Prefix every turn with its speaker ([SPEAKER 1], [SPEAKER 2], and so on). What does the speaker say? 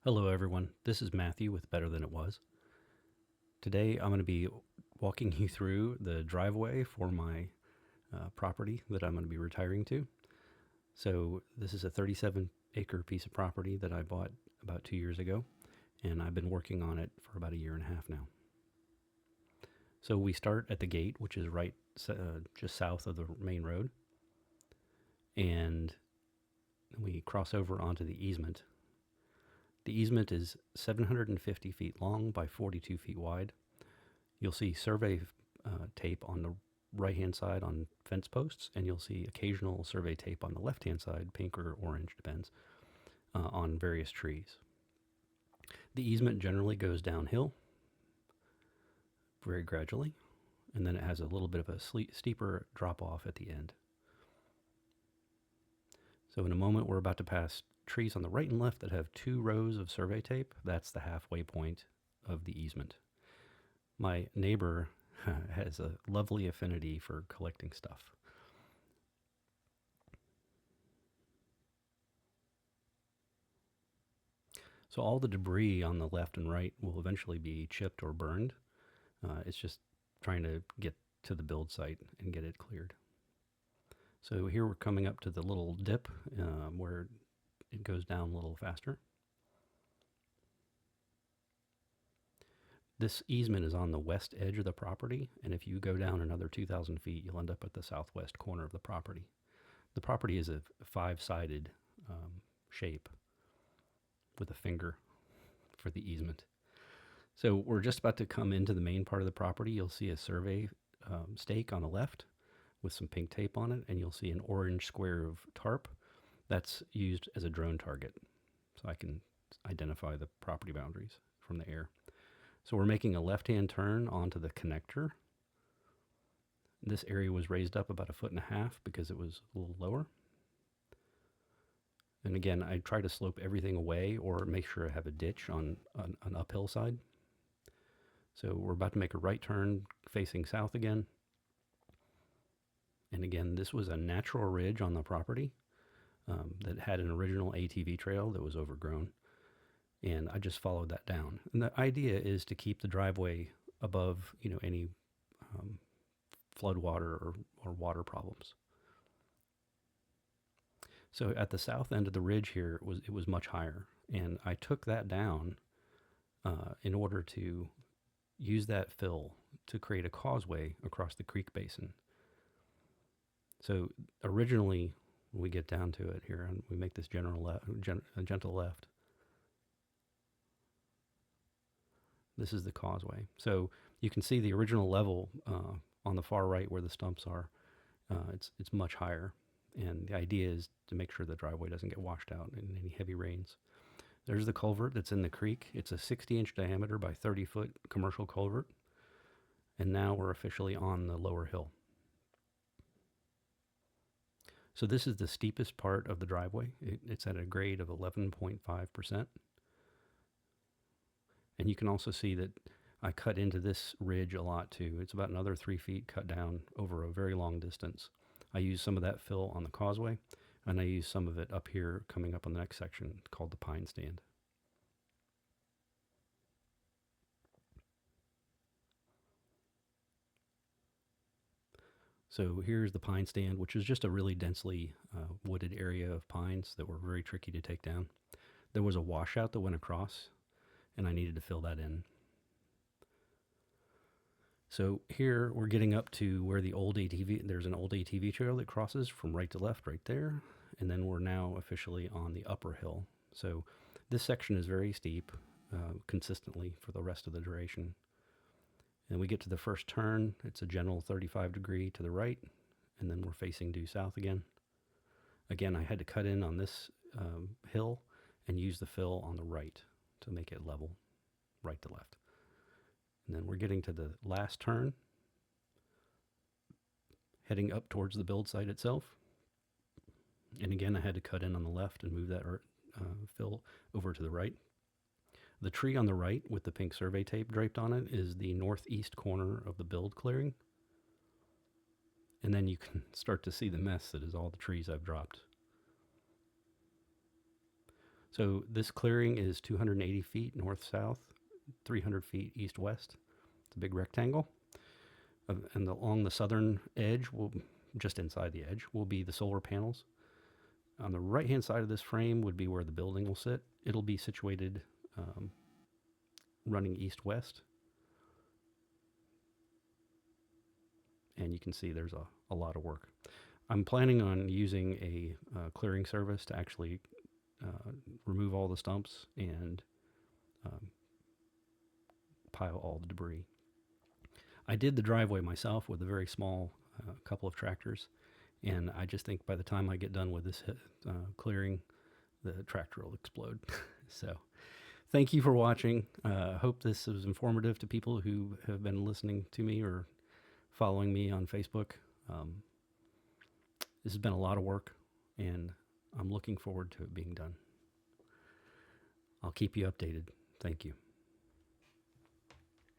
[SPEAKER 1] Hello, everyone. This is Matthew with Better Than It Was. Today, I'm going to be walking you through the driveway for my property that I'm going to be retiring to. So, this is a 37-acre piece of property that I bought about 2 years ago, and I've been working on it for about a year and a half now. So, we start at the gate, which is right just south of the main road, and we cross over onto the easement. The easement is 750 feet long by 42 feet wide. You'll see survey tape on the right-hand side on fence posts, and you'll see occasional survey tape on the left-hand side, pink or orange, depends, on various trees. The easement generally goes downhill very gradually, and then it has a little bit of a steeper drop-off at the end. So in a moment, we're about to pass trees on the right and left that have 2 rows of survey tape. That's the halfway point of the easement. My neighbor has a lovely affinity for collecting stuff. So all the debris on the left and right will eventually be chipped or burned. It's just trying to get to the build site and get it cleared. So here we're coming up to the little dip where it goes down a little faster. This easement is on the west edge of the property, and if you go down another 2,000 feet, you'll end up at the southwest corner of the property. The property is a 5-sided shape with a finger for the easement. So we're just about to come into the main part of the property. You'll see a survey stake on the left with some pink tape on it, and you'll see an orange square of tarp that's used as a drone target. So I can identify the property boundaries from the air. So we're making a left-hand turn onto the connector. This area was raised up about 1.5 feet because it was a little lower. And again, I try to slope everything away or make sure I have a ditch on an uphill side. So we're about to make a right turn facing south again. And again, this was a natural ridge on the property that had an original ATV trail that was overgrown. And I just followed that down. And the idea is to keep the driveway above, any flood water or water problems. So at the south end of the ridge here, it was much higher, and I took that down in order to use that fill to create a causeway across the creek basin. So originally, when we get down to it here, and we make this gentle left. This is the causeway. So you can see the original level on the far right where the stumps are. It's much higher. And the idea is to make sure the driveway doesn't get washed out in any heavy rains. There's the culvert that's in the creek. It's a 60-inch diameter by 30-foot commercial culvert. And now we're officially on the lower hill. So this is the steepest part of the driveway. It's at a grade of 11.5%. And you can also see that I cut into this ridge a lot too. It's about another 3 feet cut down over a very long distance. I use some of that fill on the causeway, and I use some of it up here coming up on the next section called the pine stand. So here's the pine stand, which is just a really densely wooded area of pines that were very tricky to take down. There was a washout that went across, and I needed to fill that in. So here we're getting up to where there's an old ATV trail that crosses from right to left right there. And then we're now officially on the upper hill. So this section is very steep consistently for the rest of the duration. And we get to the first turn. It's a gentle 35-degree to the right. And then we're facing due south again. Again, I had to cut in on this hill and use the fill on the right to make it level, right to left. And then we're getting to the last turn, heading up towards the build site itself. And again, I had to cut in on the left and move that fill over to the right. The tree on the right with the pink survey tape draped on it is the northeast corner of the build clearing. And then you can start to see the mess that is all the trees I've dropped. So this clearing is 280 feet north-south, 300 feet east-west. It's a big rectangle. And along the southern edge, just inside the edge, will be the solar panels. On the right-hand side of this frame would be where the building will sit. It'll be situated running east-west. And you can see there's a lot of work. I'm planning on using a clearing service to actually remove all the stumps and pile all the debris. I did the driveway myself with a very small couple of tractors, and I just think by the time I get done with this clearing, the tractor will explode. So thank you for watching. Hope this was informative to people who have been listening to me or following me on Facebook. This has been a lot of work, and I'm looking forward to it being done. I'll keep you updated. Thank you.